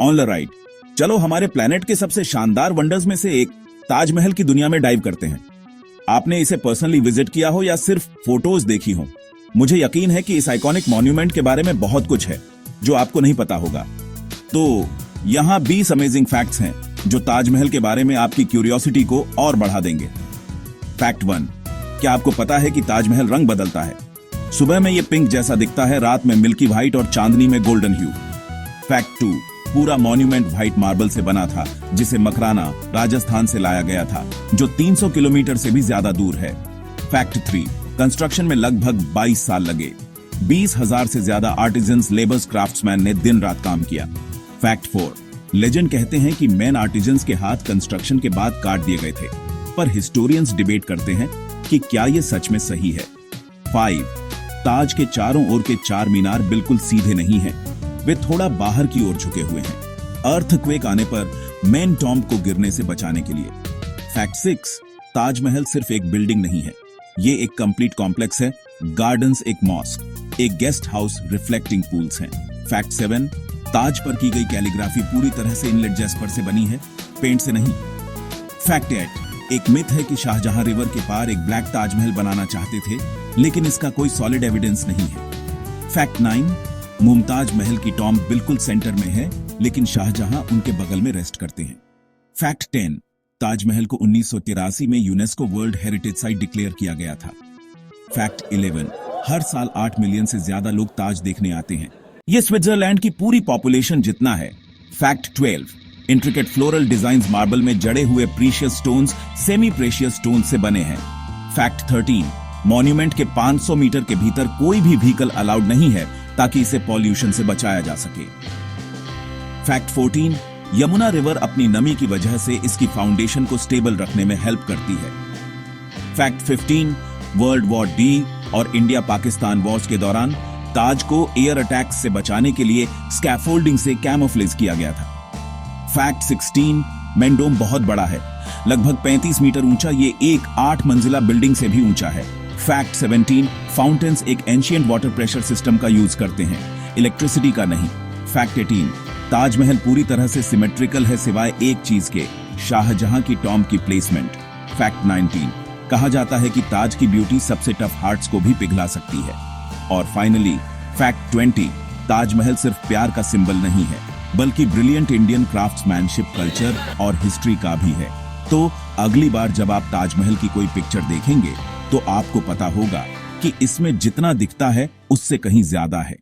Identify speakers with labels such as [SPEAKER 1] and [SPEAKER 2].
[SPEAKER 1] Alright, चलो हमारे planet के सबसे शानदार वंडर्स में से एक ताजमहल की दुनिया में डाइव करते हैं। आपने इसे पर्सनली विजिट किया हो या सिर्फ फोटोज देखी हो, मुझे यकीन है कि इस आइकॉनिक मॉन्यूमेंट के बारे में बहुत कुछ है जो आपको नहीं पता होगा। तो यहाँ 20 अमेजिंग फैक्ट्स हैं जो ताजमहल के बारे में आपकी क्यूरियोसिटी को और बढ़ा देंगे। फैक्ट 1, क्या आपको पता है कि ताजमहल रंग बदलता है? सुबह में ये पिंक जैसा दिखता है, रात में मिल्की व्हाइट और चांदनी में गोल्डन ह्यू। फैक्ट 2, पूरा मॉन्यूमेंट व्हाइट मार्बल से बना था जिसे मकराना राजस्थान से लाया गया था, जो 300 किलोमीटर से भी ज्यादा दूर है। फैक्ट 3, कंस्ट्रक्शन में लगभग 22 साल लगे। 20,000 से ज्यादा आर्टिजन्स, लेबर्स, क्राफ्ट्समैन ने दिन रात काम किया। फैक्ट 4, लेजेंड कहते हैं कि मेन आर्टिजन्स के हाथ कंस्ट्रक्शन के बाद काट दिए गए थे, पर हिस्टोरियंस डिबेट करते हैं कि क्या यह सच में सही है। 5, ताज के चारों ओर के 4 मीनार बिल्कुल सीधे नहीं हैं, वे थोड़ा बाहर की ओर झुके हुए हैं, अर्थक्वेक आने पर मेन टॉम्ब को गिरने से बचाने के लिए। फैक्ट 6, ताजमहल सिर्फ एक बिल्डिंग नहीं है, ये एक कंप्लीट कॉम्प्लेक्स है। गार्डन्स, एक मॉस्क, एक गेस्ट हाउस, रिफ्लेक्टिंग पूल्स हैं। फैक्ट 7, ताज पर की गई कैलीग्राफी पूरी तरह से इनलेट जेस्पर से बनी है, पेंट से नहीं। फैक्ट 8, एक मिथ है कि शाहजहां रिवर के पार एक ब्लैक ताजमहल बनाना चाहते थे, लेकिन इसका कोई सॉलिड एविडेंस नहीं है। फैक्ट 9, मुमताज महल की टॉम्ब बिल्कुल सेंटर में है, लेकिन शाहजहां उनके बगल में रेस्ट करते हैं। फैक्ट 10, ताजमहल को 1983 में UNESCO world heritage site declare किया गया था। फैक्ट 11, हर साल 8 मिलियन से ज्यादा लोग ताज देखने आते हैं, ये स्विट्जरलैंड की पूरी पॉपुलेशन जितना है। Fact 12, intricate floral designs marble में जड़े हुए precious stones semi precious stone से बने हैं। फैक्ट 13, मॉन्यूमेंट के 500 मीटर के भीतर कोई भी व्हीकल अलाउड नहीं है ताकि इसे पॉल्यूशन से बचाया जा सके। फैक्ट 14, यमुना रिवर अपनी नमी की वजह से इसकी फाउंडेशन को स्टेबल रखने में हेल्प करती है। फैक्ट 15, वर्ल्ड वॉर डी और इंडिया पाकिस्तान वॉर्स के दौरान ताज को एयर अटैक्स से बचाने के लिए स्कैफोल्डिंग से कैमोफ्लेज किया गया था। फैक्ट 16, मेंडोम बहुत बड़ा है, लगभग 35 मीटर ऊंचा, ये एक 8 मंजिला बिल्डिंग से भी ऊंचा है। फैक्ट 17, फाउंटेन्स एक एंशिएंट वाटर प्रेशर सिस्टम का यूज करते हैं, इलेक्ट्रिसिटी का नहीं। फैक्ट 18, ताजमहल पूरी तरह से सिमेट्रिकल है सिवाय एक चीज के, शाहजहां की टॉम्ब की प्लेसमेंट। फैक्ट 19, कहा जाता है कि ताज की ब्यूटी सबसे टफ हार्ट्स को भी पिघला सकती है। और फाइनली फैक्ट 20, ताजमहल सिर्फ प्यार का सिंबल नहीं है, बल्कि ब्रिलियंट इंडियन क्राफ्ट्समैनशिप, कल्चर और हिस्ट्री का भी है। तो अगली बार जब आप ताजमहल की कोई पिक्चर देखेंगे तो आपको पता होगा कि इसमें जितना दिखता है उससे कहीं ज्यादा है।